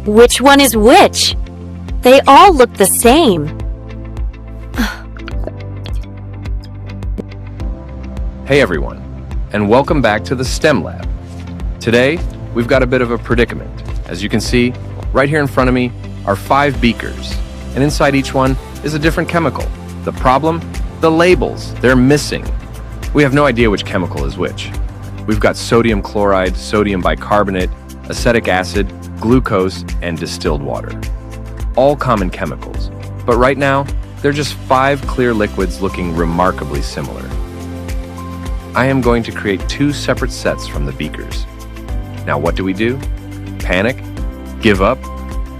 Which one is which? They all look the same. Hey everyone, and welcome back to the STEM Lab. Today, we've got a bit of a predicament. As you can see, right here in front of me are 5 beakers, and inside each one is a different chemical. The problem? The labels. They're missing. We have no idea which chemical is which. We've got sodium chloride, sodium bicarbonate, acetic acid, glucose, and distilled water. All common chemicals, but right now, they're just 5 clear liquids looking remarkably similar. I am going to create 2 separate sets from the beakers. Now what do? Panic? Give up?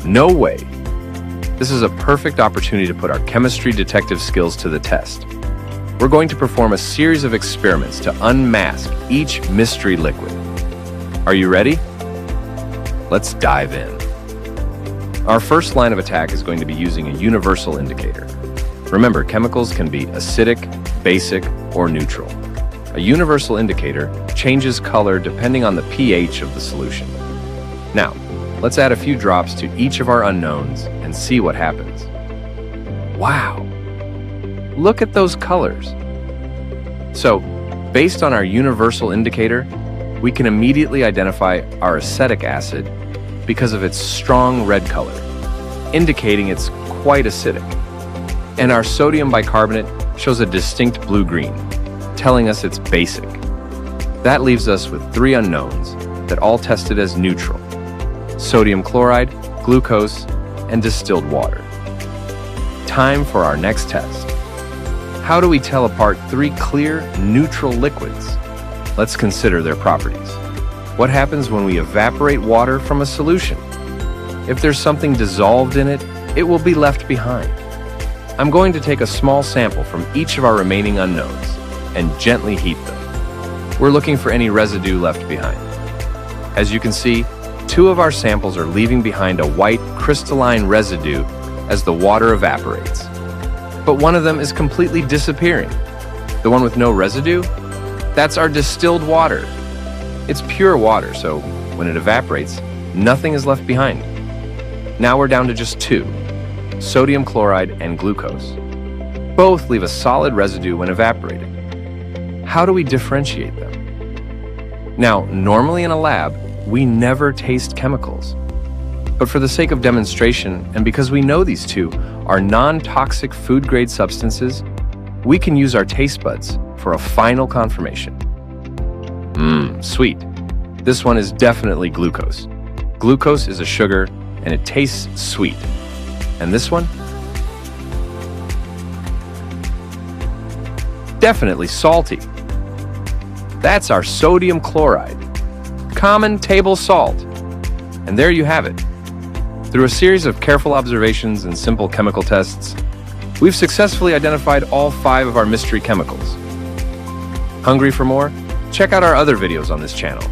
No way! This is a perfect opportunity to put our chemistry detective skills to the test. We're going to perform a series of experiments to unmask each mystery liquid. Are you ready? Let's dive in. Our first line of attack is going to be using a universal indicator. Remember, chemicals can be acidic, basic, or neutral. A universal indicator changes color depending on the pH of the solution. Now, let's add a few drops to each of our unknowns and see what happens. Wow! Look at those colors. So, based on our universal indicator, we can immediately identify our acetic acid because of its strong red color, indicating it's quite acidic. And our sodium bicarbonate shows a distinct blue-green, telling us it's basic. That leaves us with 3 unknowns that all tested as neutral: sodium chloride, glucose, and distilled water. Time for our next test. How do we tell apart 3 clear, neutral liquids? Let's consider their properties. What happens when we evaporate water from a solution? If there's something dissolved in it, it will be left behind. I'm going to take a small sample from each of our remaining unknowns and gently heat them. We're looking for any residue left behind. As you can see, 2 of our samples are leaving behind a white crystalline residue as the water evaporates. But one of them is completely disappearing. The one with no residue? That's our distilled water. It's pure water, so when it evaporates, nothing is left behind. Now we're down to just 2, sodium chloride and glucose. Both leave a solid residue when evaporated. How do we differentiate them? Now, normally in a lab, we never taste chemicals. But for the sake of demonstration, and because we know these 2 are non-toxic food-grade substances, we can use our taste buds for a final confirmation. Sweet. This one is definitely glucose. Glucose is a sugar, and it tastes sweet. And this one? Definitely salty. That's our sodium chloride, common table salt. And there you have it. Through a series of careful observations and simple chemical tests, we've successfully identified all 5 of our mystery chemicals. Hungry for more? Check out our other videos on this channel.